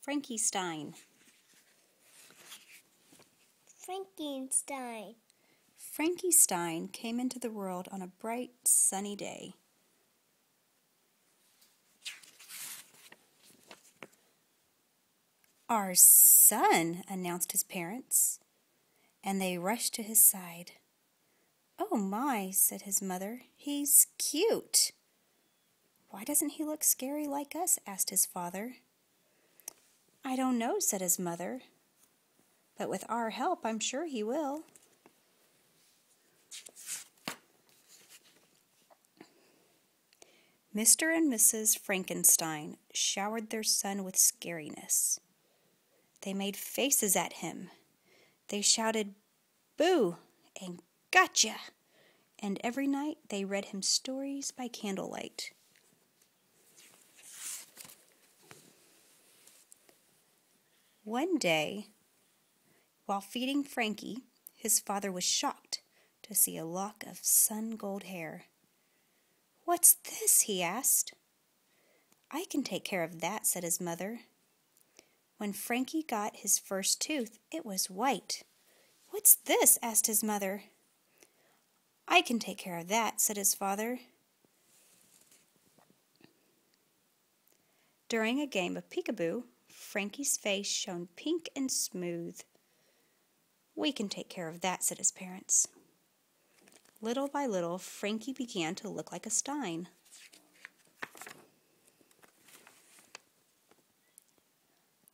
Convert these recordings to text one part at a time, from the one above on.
Frankie Stein. Frankie Stein. Frankie Stein came into the world on a bright, sunny day. "Our son," announced his parents, and they rushed to his side. "Oh my," said his mother, "he's cute." "Why doesn't he look scary like us?" asked his father. "I don't know," said his mother, "but with our help I'm sure he will." Mr. and Mrs. Frankenstein showered their son with scariness. They made faces at him. They shouted, "Boo!" and "Gotcha!" And every night they read him stories by candlelight. One day, while feeding Frankie, his father was shocked to see a lock of sun-gold hair. "What's this?" he asked. "I can take care of that," said his mother. When Frankie got his first tooth, it was white. "What's this?" asked his mother. "I can take care of that," said his father. During a game of peekaboo, Frankie's face shone pink and smooth. "We can take care of that," said his parents. Little by little, Frankie began to look like a Stein.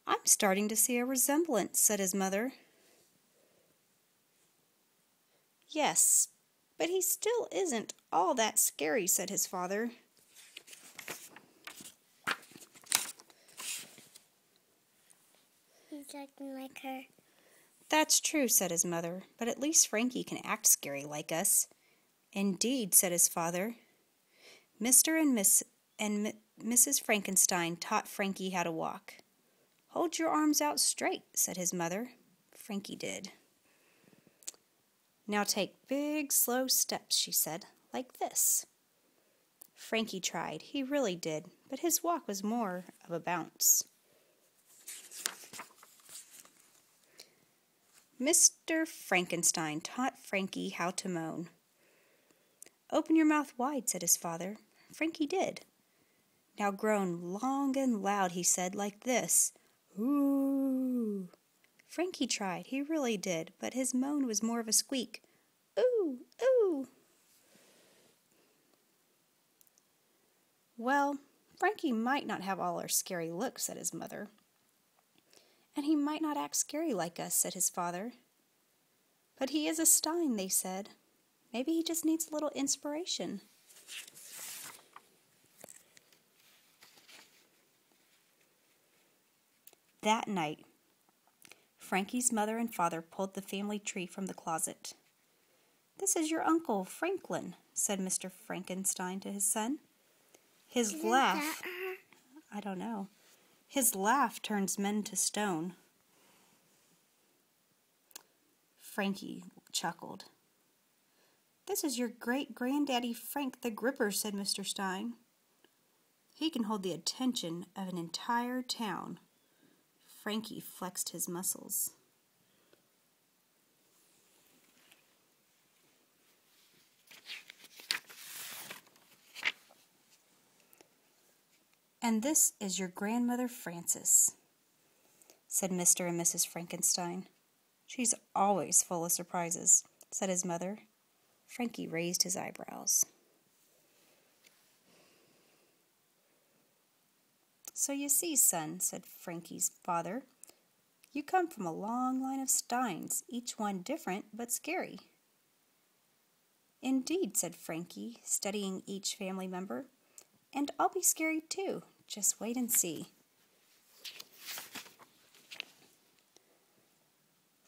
"I'm starting to see a resemblance," said his mother. "Yes, but he still isn't all that scary," said his father. He's acting like her. "That's true," said his mother, "but at least Frankie can act scary like us." "Indeed," said his father. Mr. and Mrs. Frankenstein taught Frankie how to walk. "Hold your arms out straight," said his mother. Frankie did. "Now take big, slow steps," she said, "like this." Frankie tried. He really did, but his walk was more of a bounce. Mr. Frankenstein taught Frankie how to moan. "Open your mouth wide," said his father. Frankie did. "Now groan long and loud," he said, "like this. Ooh." Frankie tried. He really did, but his moan was more of a squeak. Ooh, ooh. "Well, Frankie might not have all our scary looks," said his mother. "And he might not act scary like us," said his father. "But he is a Stein," they said. "Maybe he just needs a little inspiration." That night, Frankie's mother and father pulled the family tree from the closet. "This is your Uncle Franklin," said Mr. Frankenstein to his son. His laugh, I don't know. His laugh turns men to stone. Frankie chuckled. "This is your great-granddaddy Frank the Gripper," said Mr. Stein. "He can hold the attention of an entire town." Frankie flexed his muscles. "And this is your grandmother Frances," said Mr. and Mrs. Frankenstein. "She's always full of surprises," said his mother. Frankie raised his eyebrows. "So you see, son," said Frankie's father, "you come from a long line of Steins, each one different but scary." "Indeed," said Frankie, studying each family member. "And I'll be scary too. Just wait and see."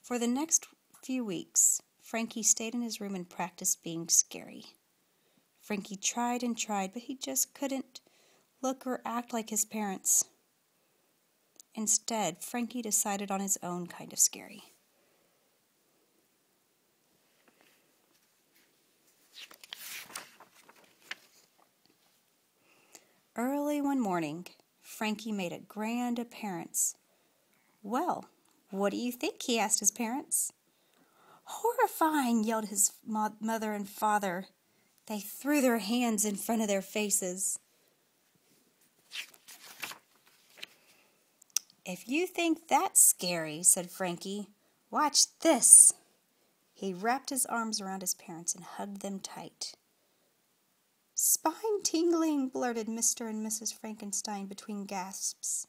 For the next few weeks, Frankie stayed in his room and practiced being scary. Frankie tried and tried, but he just couldn't look or act like his parents. Instead, Frankie decided on his own kind of scary. Early one morning, Frankie made a grand appearance. Well, what do you think? He asked his parents. Horrifying, yelled his mother and father. They threw their hands in front of their faces. If you think that's scary, said Frankie, watch this. He wrapped his arms around his parents and hugged them tight. Spine-tingling, blurted Mr. and Mrs. Frankenstein between gasps.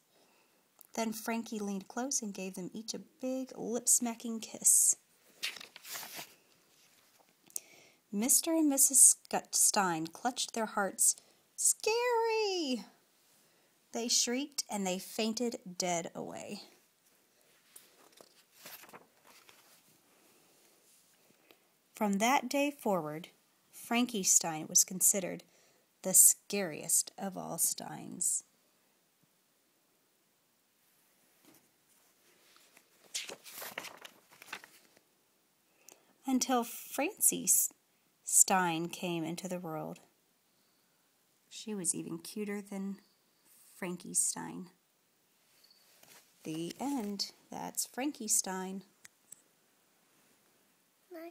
Then Frankie leaned close and gave them each a big, lip-smacking kiss. Mr. and Mrs. Stein clutched their hearts. Scary! They shrieked and they fainted dead away. From that day forward, Frankie Stein was considered the scariest of all Steins. Until Francie Stein came into the world. She was even cuter than Frankie Stein. The end. That's Frankie Stein.